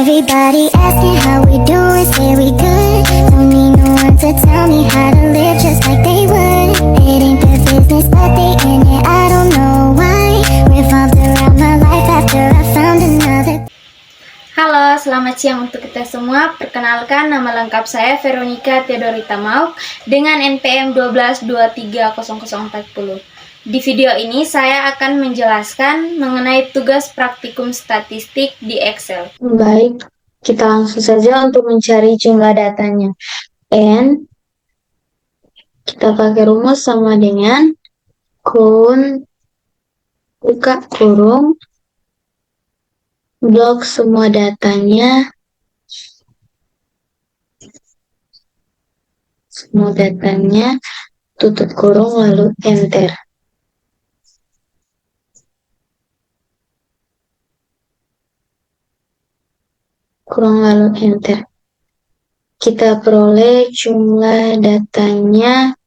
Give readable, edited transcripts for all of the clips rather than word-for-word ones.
Everybody asking how we doing, say we good. Don't need no one to tell me how to live just like they would. It ain't their business, but they in it, I don't know why. Revolved around my life after I found another. Halo, selamat siang untuk kita semua. Perkenalkan, nama lengkap saya Veronica Theodorita Mauk dengan NPM 12230040. Di video ini saya akan menjelaskan mengenai tugas praktikum statistik di Excel. Baik, kita langsung saja untuk mencari jumlah datanya. N, kita pakai rumus sama dengan kun, buka kurung, blok semua datanya, tutup kurung, lalu enter. Kurung lalu enter. Kita peroleh jumlah datanya,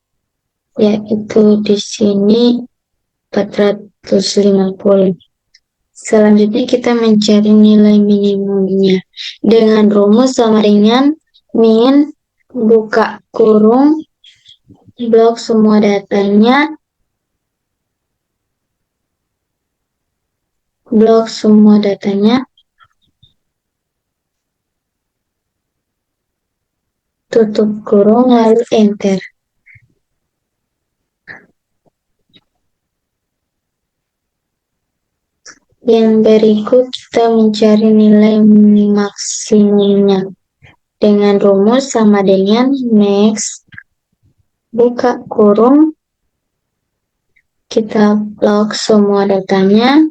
yaitu di sini 450. Selanjutnya kita mencari nilai minimumnya dengan rumus sama dengan min, buka kurung, blok semua datanya, tutup kurung, lalu enter. Yang berikut kita mencari nilai maksimumnya dengan rumus sama dengan max, buka kurung, kita blok semua datanya,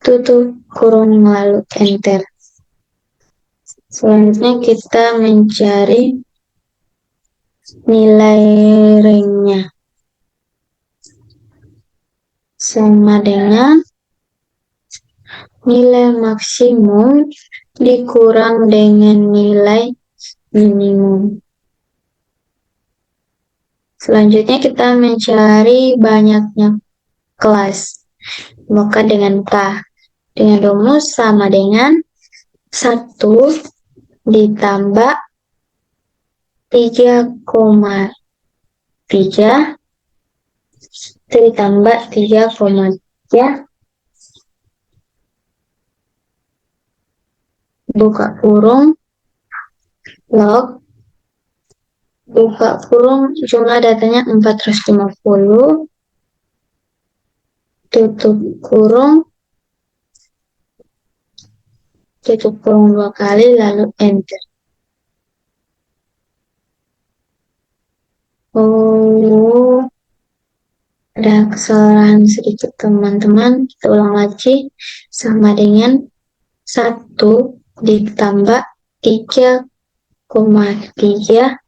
tutup kurung, lalu enter. Selanjutnya kita mencari nilai ranknya sama dengan nilai maksimum dikurang dengan nilai minimum. Selanjutnya kita mencari banyaknya kelas, maka dengan K, dengan rumus sama dengan 1 ditambah 3,3 ditambah 3,3 buka kurung, log, buka kurung, jumlah datanya 450, tutup kurung 2 kali, lalu enter. Ada kesalahan sedikit teman-teman, kita ulang lagi, sama dengan 1 ditambah 3,3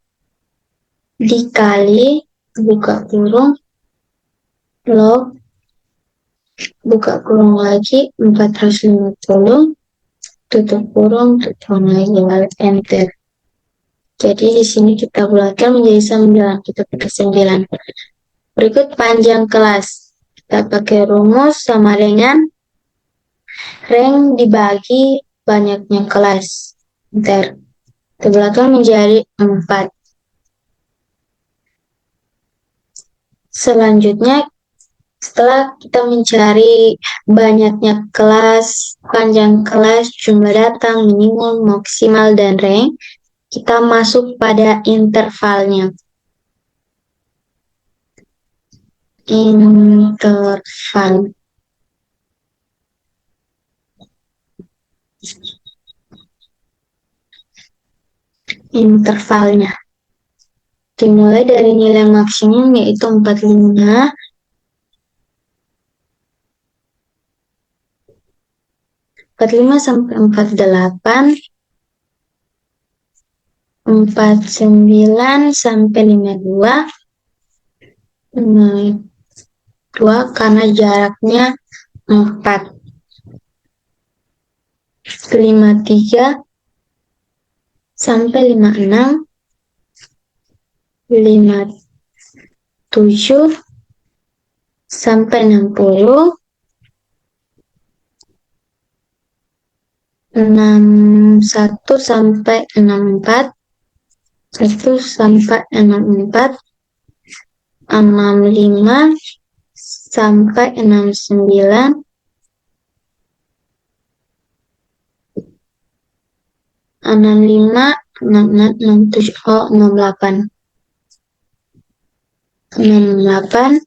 dikali, buka kurung, log, buka kurung lagi 450, tutup kurung lagi, lalu enter. Jadi di sini kita bulatkan menjadi 9, kita pakai 9. Berikut panjang kelas. Kita pakai rumus sama dengan rank dibagi banyaknya kelas. Enter. Kita bulatkan menjadi 4. Selanjutnya, setelah kita mencari banyaknya kelas, panjang kelas, jumlah datang, minimum, maksimal, dan rank, kita masuk pada intervalnya. Intervalnya dimulai dari nilai maksimum, yaitu 45 sampai 48, 49 sampai 52, 2 karena jaraknya 4, 53 sampai 56, 57 sampai 60, 61 sampai 64, 1 sampai 64, 65 sampai 69, 65, 66, 67, 68, 68,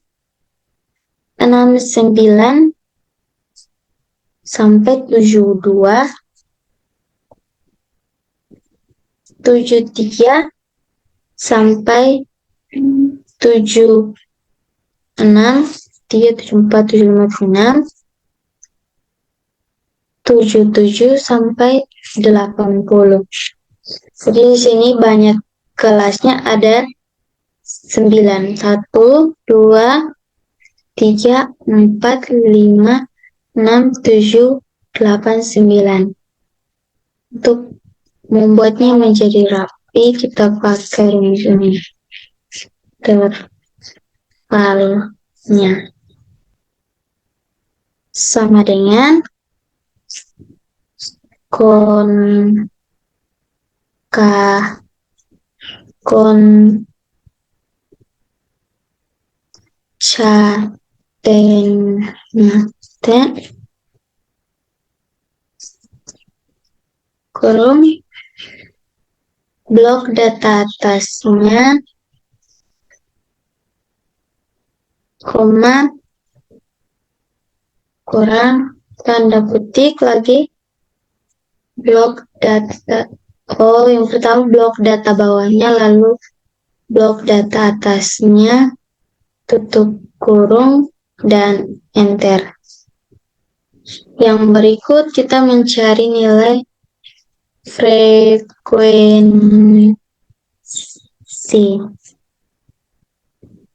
69 sampai 72, 73 sampai 76, 3, 74, 75, 76, 77 sampai 80. Jadi di sini banyak kelasnya, ada 9, 1, 2, 3, 4, 5, 6, 7, 8, 9. Untuk membuatnya menjadi rapi, kita pakai ini terpalnya sama dengan kurung blok data atasnya, koma, kurang, tanda petik lagi, blok data, yang pertama blok data bawahnya, lalu blok data atasnya, tutup kurung, dan enter. Yang berikut kita mencari nilai frekuensi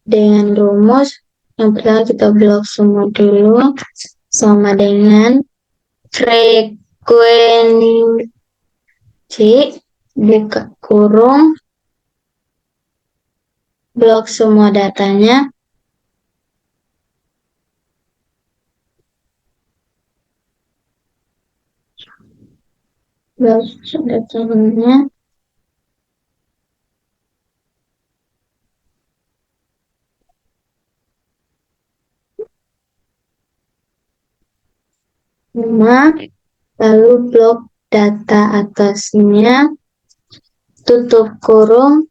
dengan rumus. Yang pertama kita blok semua dulu, sama dengan frekuensi, buka kurung, blok semua datanya, blok datanya, lalu blok data atasnya, tutup kurung,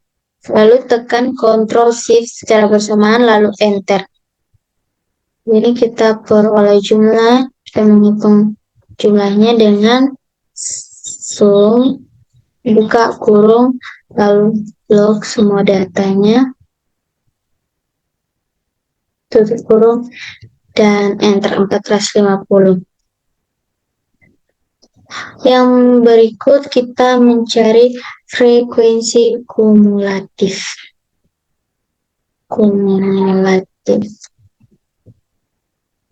lalu tekan Ctrl Shift secara bersamaan, lalu enter. Jadi kita peroleh jumlah, kita menghitung jumlahnya dengan sum, buka kurung, lalu blok semua datanya, tutup kurung, dan enter 450. Yang berikut kita mencari frekuensi kumulatif.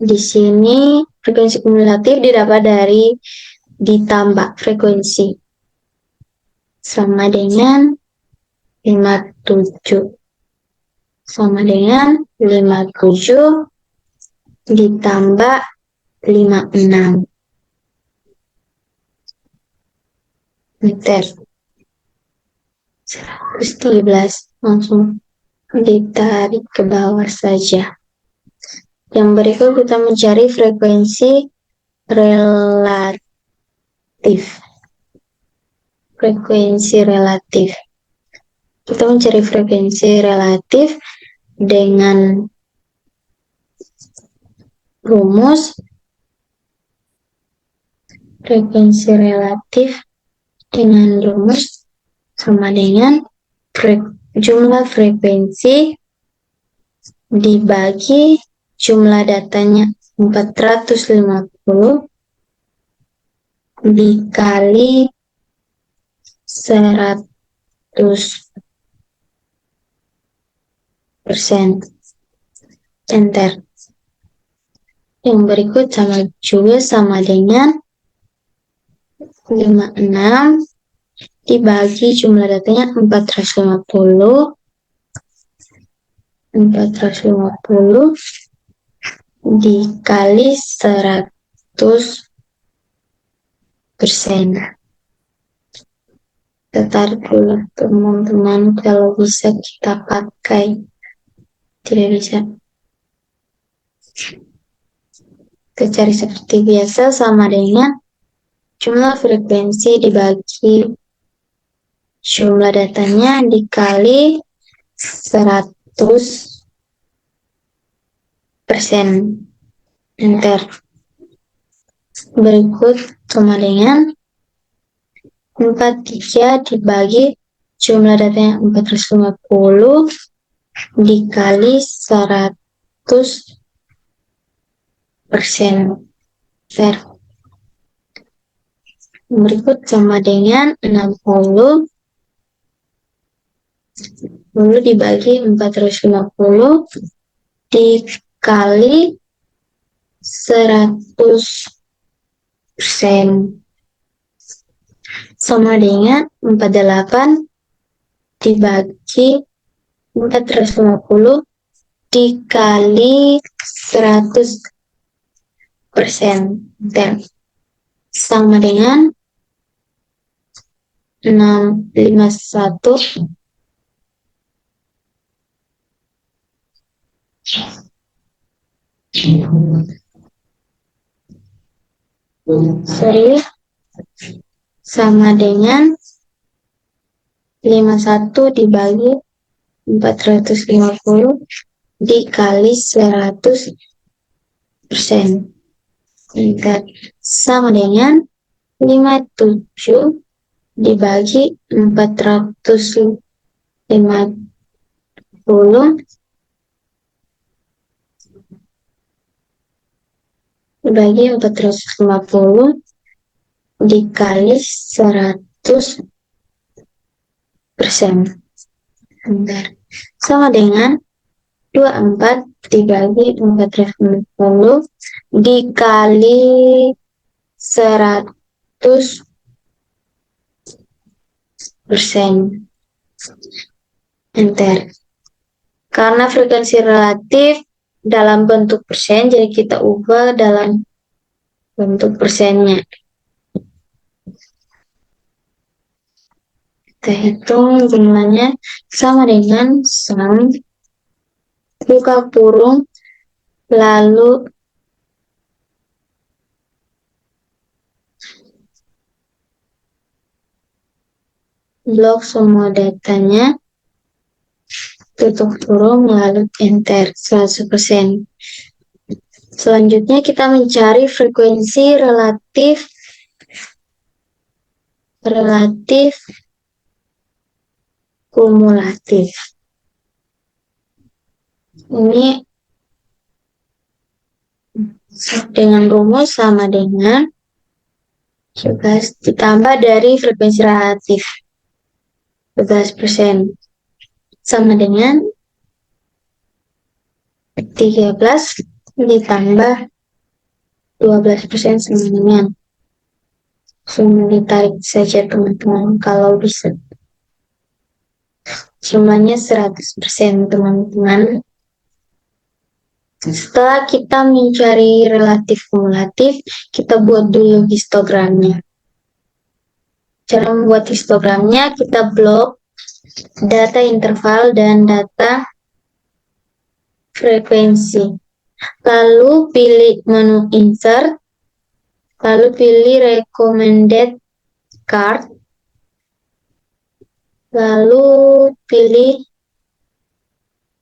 Di sini frekuensi kumulatif didapat dari ditambah frekuensi, sama dengan 57, sama dengan 57 ditambah 56. Enter. 113, langsung ditarik ke bawah saja. Yang berikut kita mencari frekuensi relatif. Kita mencari frekuensi relatif dengan rumus frekuensi relatif dengan rumus sama dengan jumlah frekuensi dibagi jumlah datanya 450 dikali 100%. Enter. Yang berikut sama dengan 56 dibagi jumlah datanya 450 450 dikali 100%. Tertarik dulu teman-teman, kalau bisa kita pakai. Tidak bisa. Kita cari seperti biasa, sama dengan jumlah frekuensi dibagi jumlah datanya dikali 100%. Enter. Berikut sama dengan 43 dibagi jumlah datanya 450 dikali 100%. Enter. Berikut sama dengan 60 dibagi 450 dikali 100% sama dengan 48 dibagi 450 dikali 100%. Dan sama dengan 651 sama dengan 51 dibagi 450 dikali 100%. Sama dengan 57 dibagi 450 dibagi 450 dikali 100%. Sama dengan 24 dibagi 450 dikali 100%. Enter. Karena frekuensi relatif dalam bentuk persen, jadi kita ubah dalam bentuk persennya. Kita hitung jumlahnya sama dengan sum buka kurung lalu blok semua datanya, tutup kurung lalu enter 100%. Selanjutnya kita mencari frekuensi relatif kumulatif. Ini dengan rumus sama dengan 11 ditambah dari frekuensi relatif 11% sama dengan 13 ditambah 12% sama dengan, langsung ditarik saja teman-teman kalau bisa. Jumlahnya 100% teman-teman. Setelah kita mencari relatif kumulatif, kita buat dulu histogramnya. Cara membuat histogramnya, kita blok data interval dan data frekuensi. Lalu pilih menu insert, lalu pilih recommended card, lalu pilih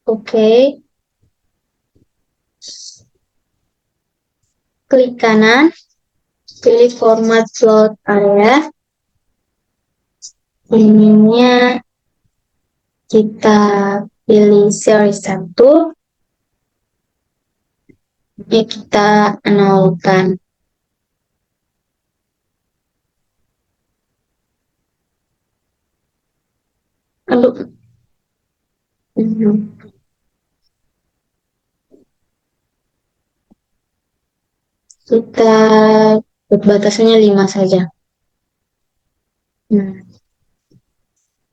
OK. Klik kanan, pilih format float area. Ininya kita pilih seri 1. Ini kita nolkan. Aduh. Kita buat batasannya 5 saja.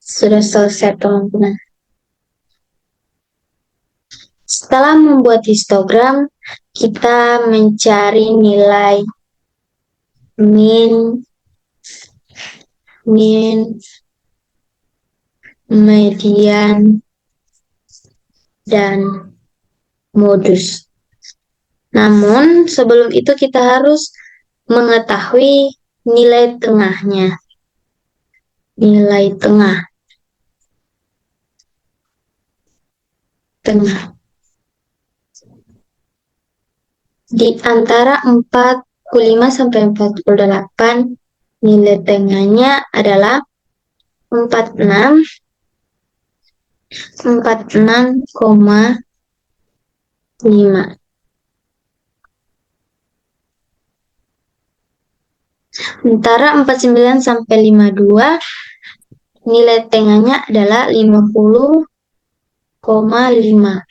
Sudah selesai teman-teman. Setelah membuat histogram, kita mencari nilai min, median, dan modus. Namun, sebelum itu kita harus mengetahui nilai tengahnya. Nilai tengah. Di antara 45 sampai 48, nilai tengahnya adalah 46,5. Sementara 49 sampai 52, nilai tengahnya adalah 50,5.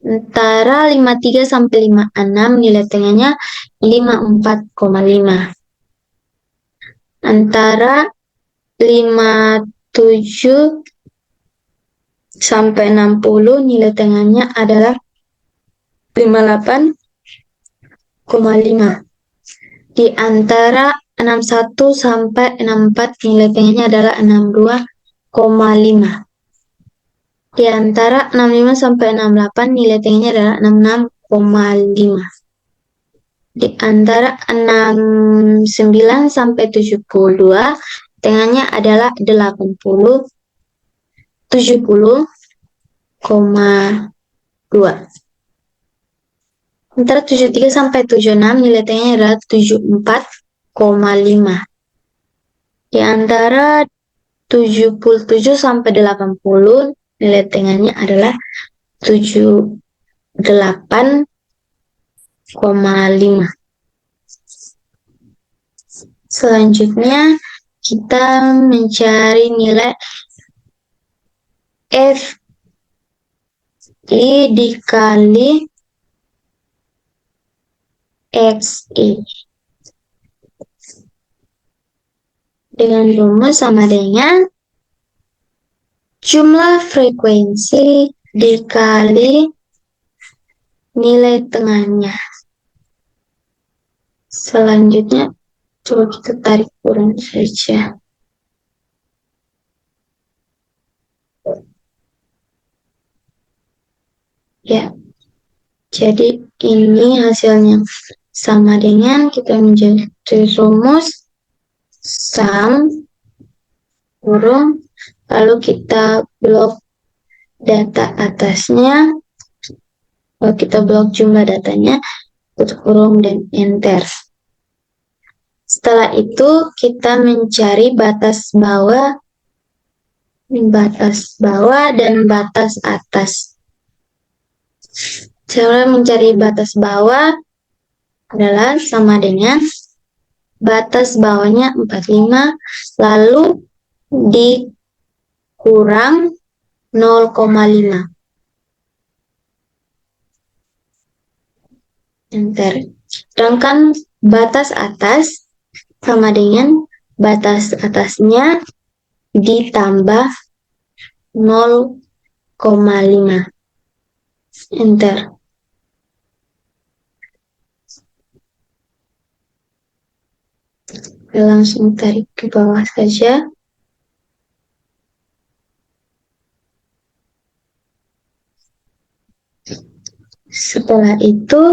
Antara 53 sampai 56, nilai tengahnya 54,5. Antara 57 sampai 60, nilai tengahnya adalah 58,5. Di antara 61 sampai 64, nilai tengahnya adalah 62,5. Di antara 65 sampai 68, nilai tengahnya adalah 66,5. Di antara 69 sampai 72, tengahnya adalah 70,2. Antara 73 sampai 76, nilai tengahnya adalah 74,5. Di antara 77 sampai 80, nilai tengahnya adalah 78,5. Selanjutnya, kita mencari nilai FI dikali XI. Dengan rumus sama dengan jumlah frekuensi dikali nilai tengahnya. Selanjutnya, coba kita tarik kurang saja. Ya, jadi ini hasilnya sama dengan kita menjadi rumus sum kurung, lalu kita blok data atasnya, lalu kita blok jumlah datanya, tutup kurung dan enter. Setelah itu kita mencari batas bawah dan batas atas. Cara mencari batas bawah adalah sama dengan batas bawahnya 45, lalu dikurang 0,5. Enter. Sedangkan batas atas sama dengan batas atasnya ditambah 0,5. Enter. Langsung tarik ke bawah saja. Setelah itu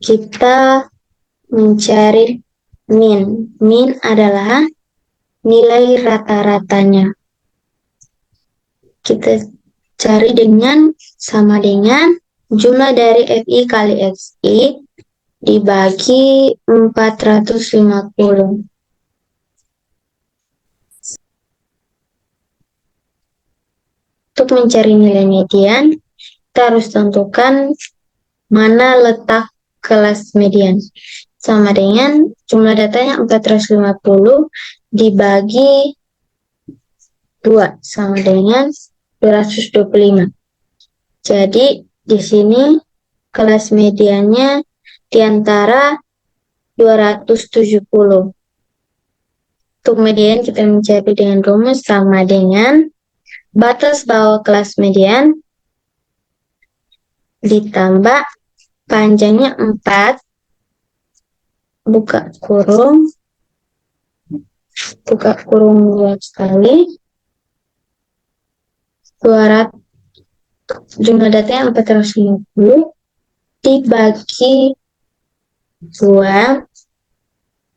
kita mencari min. Min adalah nilai rata-ratanya. Kita cari dengan sama dengan jumlah dari FI kali XI dibagi 450. Untuk mencari nilai median, kita harus tentukan mana letak kelas median. Sama dengan jumlah datanya 450 dibagi 2 sama dengan 225. Jadi di sini kelas mediannya di antara 270. Untuk median kita mencari dengan rumus sama dengan batas bawah kelas median ditambah panjangnya 4, buka kurung 2 kali, 200, jumlah datanya 450, dibagi 2,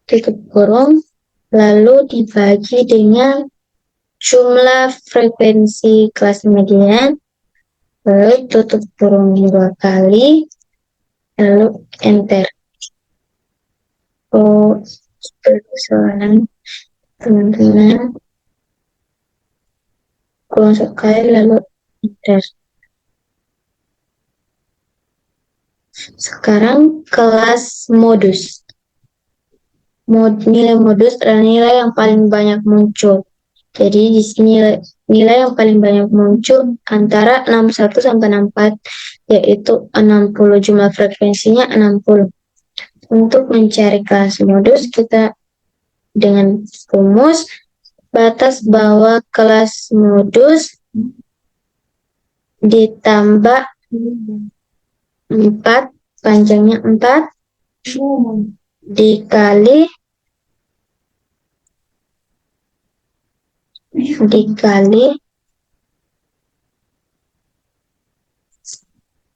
tutup kurung, lalu dibagi dengan jumlah frekuensi kelas median, lalu tutup kurung 2 kali, lalu enter. Persoalan teman-teman, kurung 1 kali lalu enter. Sekarang kelas modus. Nilai modus adalah nilai yang paling banyak muncul. Jadi di sini nilai yang paling banyak muncul antara 61 sampai 64, yaitu 60. Jumlah frekuensinya 60. Untuk mencari kelas modus, kita dengan rumus batas bawah kelas modus ditambah 4, panjangnya 4, dikali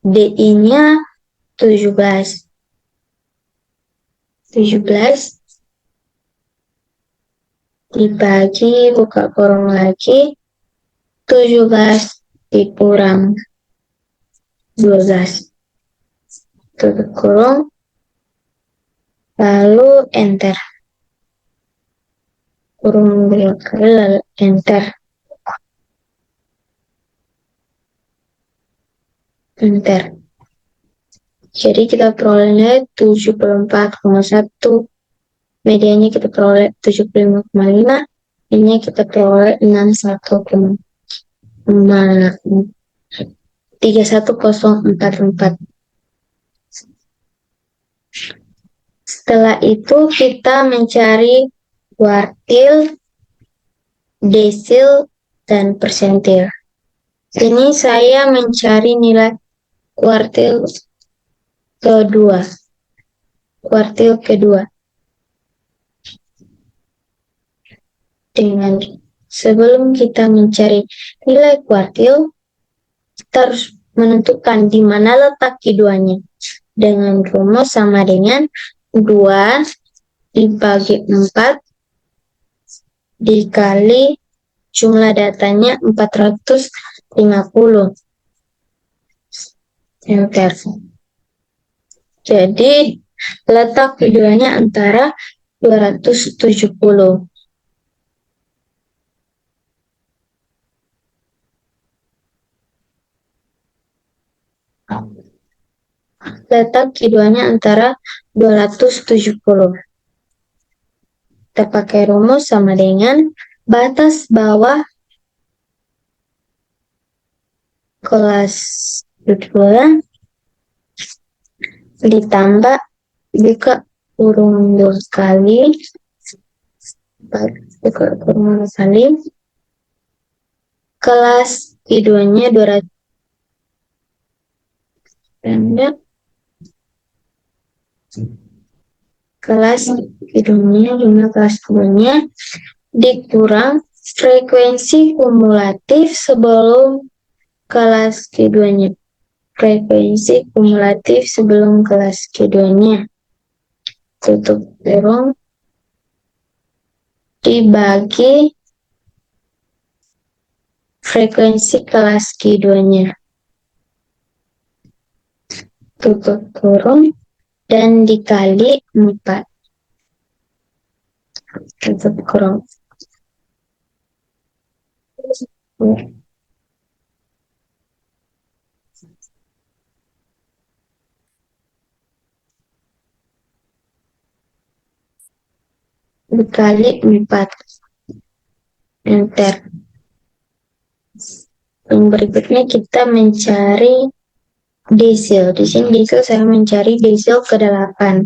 DI-nya 17 dibagi, buka kurung lagi, 17 dikurang 12, tutup kurung, lalu enter. Kurung 2 kali lalu enter. Jadi kita peroleh 74,1, medianya kita peroleh 75,5, ini kita peroleh 31044. Setelah itu kita mencari kuartil, desil, dan persentil. Ini saya mencari nilai kuartil kedua. Dengan sebelum kita mencari nilai kuartil, kita harus menentukan di mana letak keduanya. Dengan rumus sama dengan 2 dibagi 4 dikali jumlah datanya 450. Enter. Jadi letak keduanya antara 270. Letak keduanya antara 270. Kita pakai rumus sama dengan batas bawah kelas 2 ditambah, buka kurung 2 kali, buka kurung 2 kali, kelas keduanya 200. Kelas keduanya, jumlah kelas keduanya dikurang frekuensi kumulatif sebelum kelas keduanya. Frekuensi kumulatif sebelum kelas keduanya. Tutup kurung dibagi frekuensi kelas keduanya. Tutup kurung dan dikali 4. Tutup kurung. Dikali 4. Enter. Yang berikutnya kita mencari desil. Di sini desil saya mencari desil ke-8.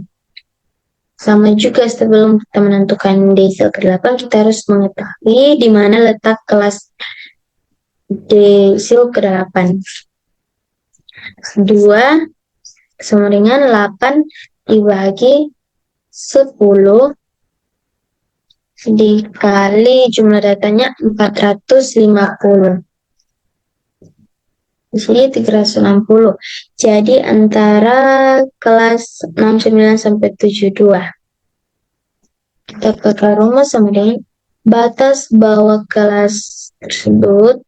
Sama juga sebelum kita menentukan desil ke-8, kita harus mengetahui di mana letak kelas desil ke-8. 2 sama dengan 8 dibagi 10 dikali jumlah datanya 450. Di sini 360. Jadi antara kelas 69 sampai 72. Kita pakai rumus sama dengan batas bawah kelas tersebut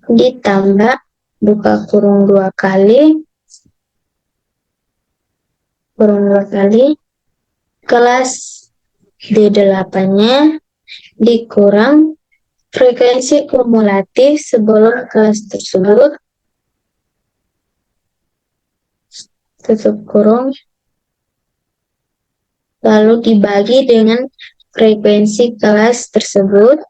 ditambah buka kurung 2 kali kelas D8-nya dikurang frekuensi kumulatif sebelum kelas tersebut tutup kurung lalu dibagi dengan frekuensi kelas tersebut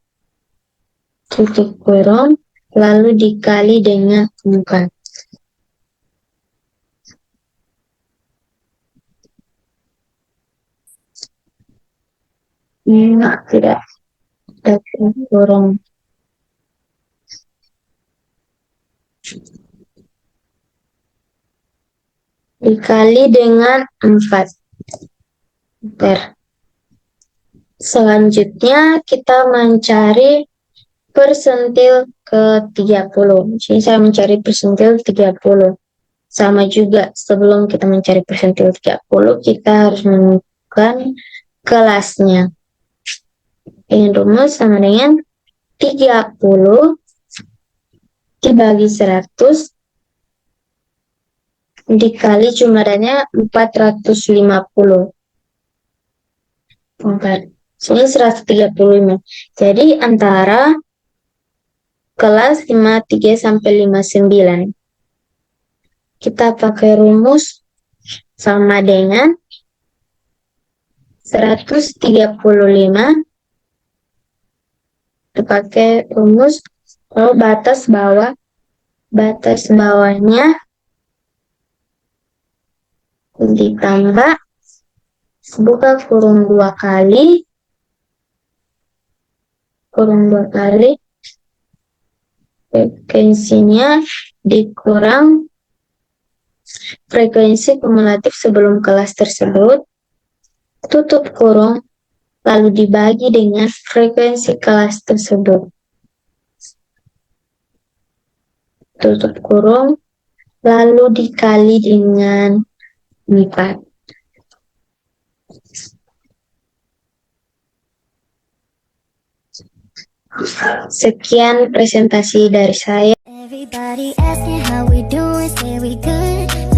tutup kurung lalu dikali dengan 4. Tidak tutup kurung. Dikali dengan 4. Selanjutnya kita mencari persentil ke-30. Jadi saya mencari persentil 30. Sama juga sebelum kita mencari persentil 30, kita harus menemukan kelasnya. Dengan rumus sama dengan 30 dibagi 100 dikali jumlahnya 450. Ini 135. Jadi antara kelas 53 sampai 59. Kita pakai rumus sama dengan 135. Kita pakai rumus batas bawahnya ditambah buka kurung 2 kali frekuensinya dikurang frekuensi kumulatif sebelum kelas tersebut tutup kurung lalu dibagi dengan frekuensi kelas tersebut tutup kurung lalu dikali dengan 4. Sekian presentasi dari saya. Everybody asking how we doing, say we good.